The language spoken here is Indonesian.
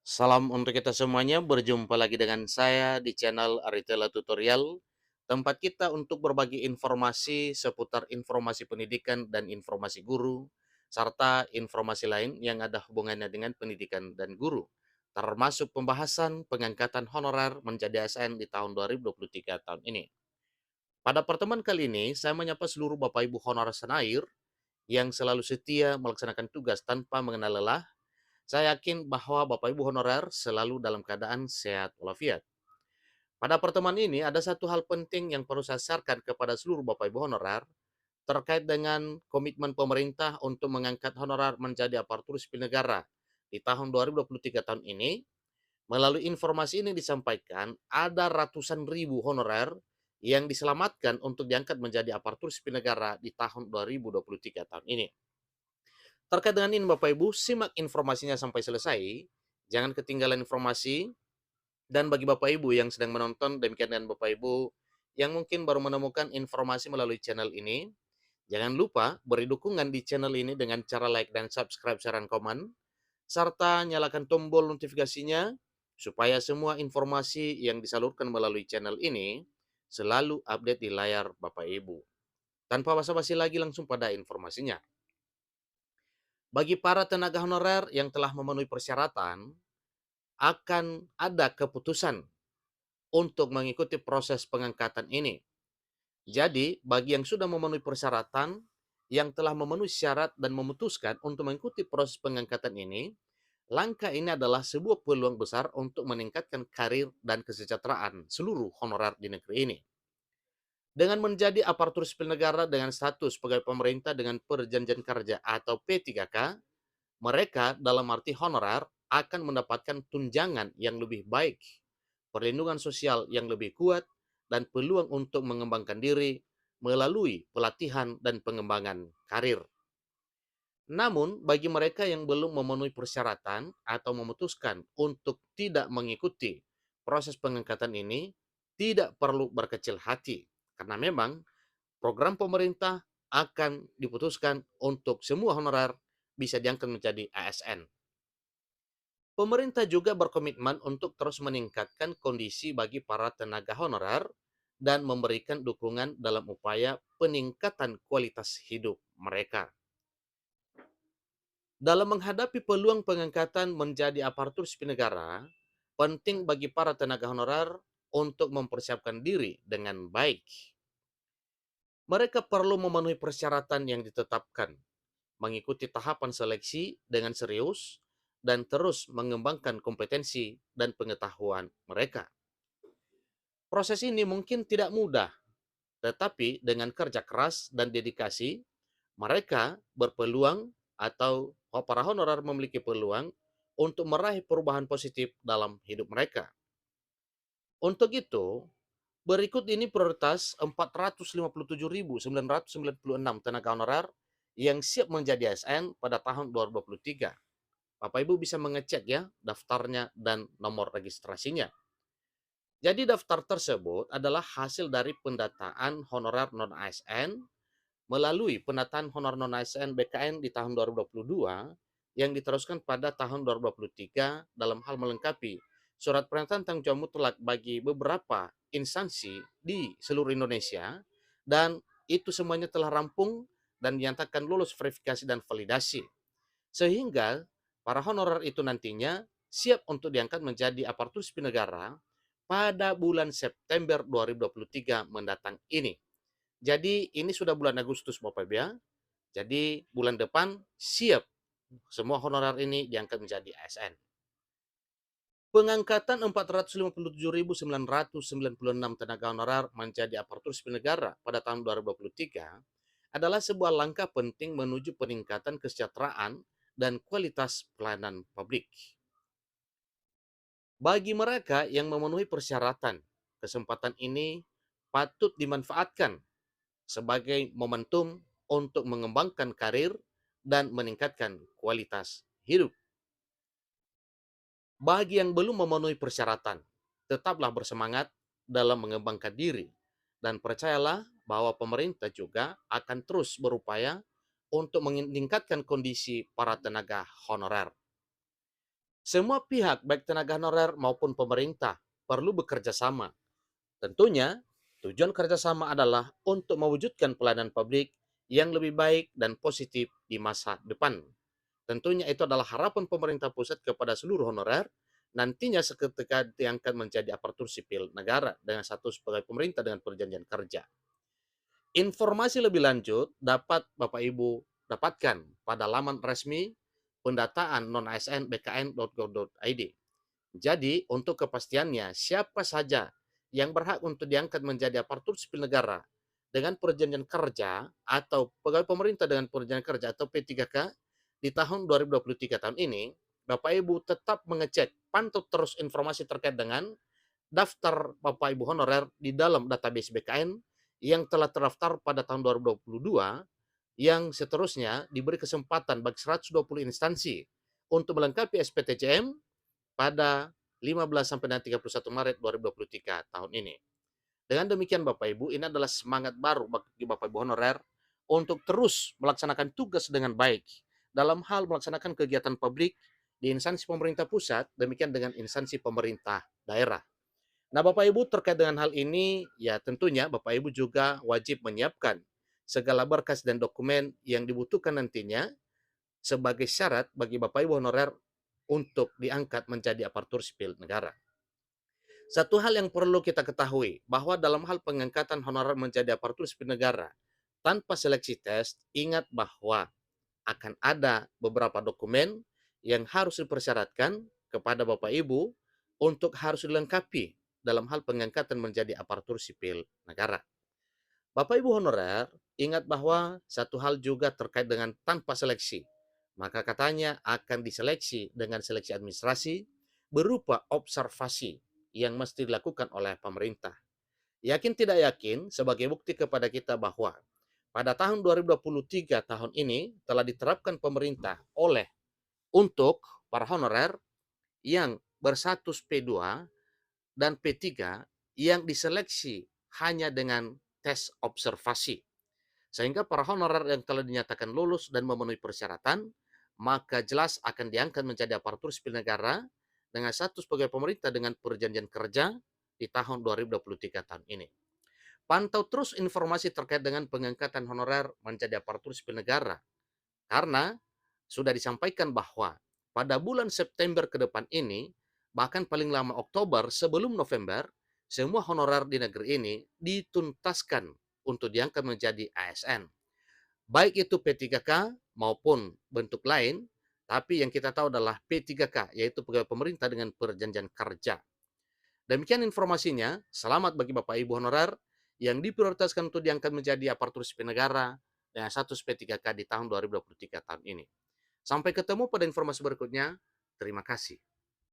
Salam untuk kita semuanya, berjumpa lagi dengan saya di channel Aritela Tutorial, tempat kita untuk berbagi informasi seputar informasi pendidikan dan informasi guru, serta informasi lain yang ada hubungannya dengan pendidikan dan guru, termasuk pembahasan pengangkatan honorer menjadi ASN di tahun 2023 tahun ini. Pada pertemuan kali ini, saya menyapa seluruh Bapak Ibu honorer senair yang selalu setia melaksanakan tugas tanpa mengenal lelah. Saya yakin bahwa Bapak Ibu honorer selalu dalam keadaan sehat walafiat. Pada pertemuan ini ada satu hal penting yang perlu saya sharekan kepada seluruh Bapak Ibu honorer terkait dengan komitmen pemerintah untuk mengangkat honorer menjadi aparatur sipil negara di tahun 2023 tahun ini. Melalui informasi ini disampaikan ada ratusan ribu honorer yang diselamatkan untuk diangkat menjadi aparatur sipil negara di tahun 2023 tahun ini. Terkait dengan ini Bapak Ibu, simak informasinya sampai selesai. Jangan ketinggalan informasi. Dan bagi Bapak Ibu yang sedang menonton, demikian dengan Bapak Ibu yang mungkin baru menemukan informasi melalui channel ini, jangan lupa beri dukungan di channel ini dengan cara like dan subscribe, share, dan komen, serta nyalakan tombol notifikasinya supaya semua informasi yang disalurkan melalui channel ini selalu update di layar Bapak Ibu. Tanpa basa-basi lagi langsung pada informasinya. Bagi para tenaga honorer yang telah memenuhi persyaratan, akan ada keputusan untuk mengikuti proses pengangkatan ini. Jadi, bagi yang sudah memenuhi persyaratan, yang telah memenuhi syarat dan memutuskan untuk mengikuti proses pengangkatan ini, langkah ini adalah sebuah peluang besar untuk meningkatkan karir dan kesejahteraan seluruh honorer di negeri ini. Dengan menjadi aparatur sipil negara dengan status pegawai pemerintah dengan perjanjian kerja atau P3K, mereka dalam arti honorer akan mendapatkan tunjangan yang lebih baik, perlindungan sosial yang lebih kuat, dan peluang untuk mengembangkan diri melalui pelatihan dan pengembangan karir. Namun, bagi mereka yang belum memenuhi persyaratan atau memutuskan untuk tidak mengikuti proses pengangkatan ini, tidak perlu berkecil hati, karena memang program pemerintah akan diputuskan untuk semua honorer bisa diangkat menjadi ASN. Pemerintah juga berkomitmen untuk terus meningkatkan kondisi bagi para tenaga honorer dan memberikan dukungan dalam upaya peningkatan kualitas hidup mereka. Dalam menghadapi peluang pengangkatan menjadi aparatur sipil negara, penting bagi para tenaga honorer untuk mempersiapkan diri dengan baik. Mereka perlu memenuhi persyaratan yang ditetapkan, mengikuti tahapan seleksi dengan serius, dan terus mengembangkan kompetensi dan pengetahuan mereka. Proses ini mungkin tidak mudah, tetapi dengan kerja keras dan dedikasi, mereka berpeluang atau para honorer memiliki peluang untuk meraih perubahan positif dalam hidup mereka. Untuk itu, berikut ini prioritas 457.996 tenaga honorer yang siap menjadi ASN pada tahun 2023. Bapak Ibu bisa mengecek ya daftarnya dan nomor registrasinya. Jadi daftar tersebut adalah hasil dari pendataan honorer non-ASN melalui penataan honor non-ASN BKN di tahun 2022 yang diteruskan pada tahun 2023 dalam hal melengkapi surat pernyataan tanggung jawab mutlak bagi beberapa instansi di seluruh Indonesia, dan itu semuanya telah rampung dan dinyatakan lulus verifikasi dan validasi. Sehingga para honorer itu nantinya siap untuk diangkat menjadi aparatur sipil negara pada bulan September 2023 mendatang ini. Jadi ini sudah bulan Agustus Bapak Ibu ya. Jadi bulan depan siap semua honorer ini diangkat menjadi ASN. Pengangkatan 457.996 tenaga honorer menjadi aparatur sipil negara pada tahun 2023 adalah sebuah langkah penting menuju peningkatan kesejahteraan dan kualitas pelayanan publik. Bagi mereka yang memenuhi persyaratan, kesempatan ini patut dimanfaatkan sebagai momentum untuk mengembangkan karir dan meningkatkan kualitas hidup. Bagi yang belum memenuhi persyaratan, tetaplah bersemangat dalam mengembangkan diri dan percayalah bahwa pemerintah juga akan terus berupaya untuk meningkatkan kondisi para tenaga honorer. Semua pihak, baik tenaga honorer maupun pemerintah, perlu bekerja sama. Tentunya, tujuan kerjasama adalah untuk mewujudkan pelayanan publik yang lebih baik dan positif di masa depan. Tentunya itu adalah harapan pemerintah pusat kepada seluruh honorer, nantinya seketika diangkat menjadi aparatur sipil negara dengan status sebagai pemerintah dengan perjanjian kerja. Informasi lebih lanjut dapat Bapak Ibu dapatkan pada laman resmi pendataan non-ASN bkn.go.id. Jadi, untuk kepastiannya, siapa saja yang berhak untuk diangkat menjadi aparatur sipil negara dengan perjanjian kerja atau pegawai pemerintah dengan perjanjian kerja atau P3K di tahun 2023 tahun ini, Bapak Ibu tetap mengecek, pantau terus informasi terkait dengan daftar Bapak Ibu honorer di dalam database BKN yang telah terdaftar pada tahun 2022, yang seterusnya diberi kesempatan bagi 120 instansi untuk melengkapi SPTJM pada 15 sampai dengan 31 Maret 2023 tahun ini. Dengan demikian Bapak Ibu, ini adalah semangat baru bagi Bapak Ibu honorer untuk terus melaksanakan tugas dengan baik dalam hal melaksanakan kegiatan publik di instansi pemerintah pusat, demikian dengan instansi pemerintah daerah. Nah, Bapak Ibu terkait dengan hal ini, ya tentunya Bapak Ibu juga wajib menyiapkan segala berkas dan dokumen yang dibutuhkan nantinya sebagai syarat bagi Bapak Ibu honorer untuk diangkat menjadi aparatur sipil negara. Satu hal yang perlu kita ketahui, bahwa dalam hal pengangkatan honorer menjadi aparatur sipil negara, tanpa seleksi tes, ingat bahwa akan ada beberapa dokumen yang harus dipersyaratkan kepada Bapak Ibu untuk harus dilengkapi dalam hal pengangkatan menjadi aparatur sipil negara. Bapak Ibu honorer, ingat bahwa satu hal juga terkait dengan tanpa seleksi. Maka katanya akan diseleksi dengan seleksi administrasi berupa observasi yang mesti dilakukan oleh pemerintah. Yakin tidak yakin, sebagai bukti kepada kita bahwa pada tahun 2023 tahun ini telah diterapkan pemerintah untuk para honorer yang berstatus P2 dan P3 yang diseleksi hanya dengan tes observasi. Sehingga para honorer yang telah dinyatakan lulus dan memenuhi persyaratan, maka jelas akan diangkat menjadi aparatur sipil negara dengan status sebagai pemerintah dengan perjanjian kerja di tahun 2023 tahun ini. Pantau terus informasi terkait dengan pengangkatan honorer menjadi aparatur sipil negara, karena sudah disampaikan bahwa pada bulan September ke depan ini, bahkan paling lama Oktober sebelum November, semua honorer di negeri ini dituntaskan untuk diangkat menjadi ASN. Baik itu P3K maupun bentuk lain, tapi yang kita tahu adalah P3K, yaitu pegawai pemerintah dengan perjanjian kerja. Demikian informasinya, selamat bagi Bapak Ibu honorer yang diprioritaskan untuk diangkat menjadi aparatur sipil negara dengan status P3K di tahun 2023 tahun ini. Sampai ketemu pada informasi berikutnya. Terima kasih.